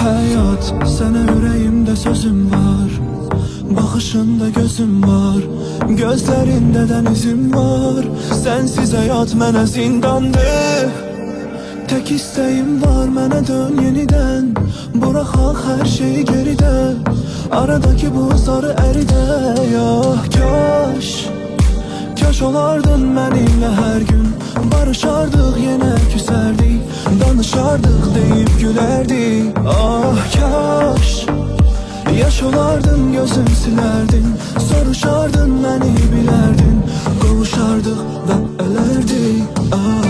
Hayat, sana yüreğimde sözüm var, bakışında gözüm var, gözlerinde denizim var. Sensiz hayat mənə zindandır. Tek isteğim var, mənə dön yeniden, bıraxaq hər şeyi geride, aradaki buzları eride. Ya kaş olardın benimle her gün, barışardık yine küserdik, danışardık deyip gülerdik. Ah kaş yaş olardın, gözüm silerdin, soruşardın beni bilerdin, kavuşardık ve ölerdik. Ah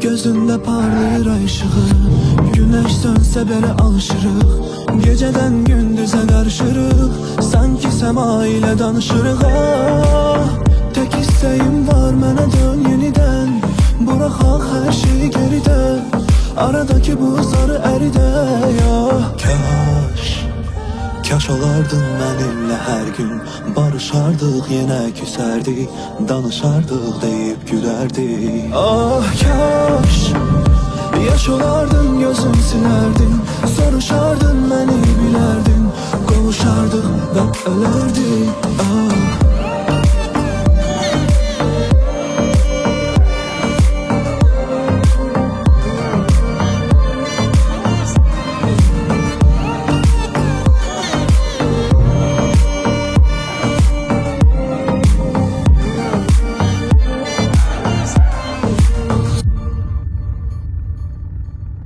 gözünde parlayır ay ışığı, güneş sönse belə alışırıq, geceden gündüze karışırıq, sanki sema ile danışırıq. Ah, tek isteğim var, mənə dön yeniden, bıraxaq hər şeyi geride, aradaki buzları eride. Ya kaş olardın benimle her gün, barışardık yine küserdik, danışardık deyip gülerdik. Ah kaş yaş olardın, gözüm silerdin, soruşardın beni bilerdin, kavuşardık ve ölerdik. Ah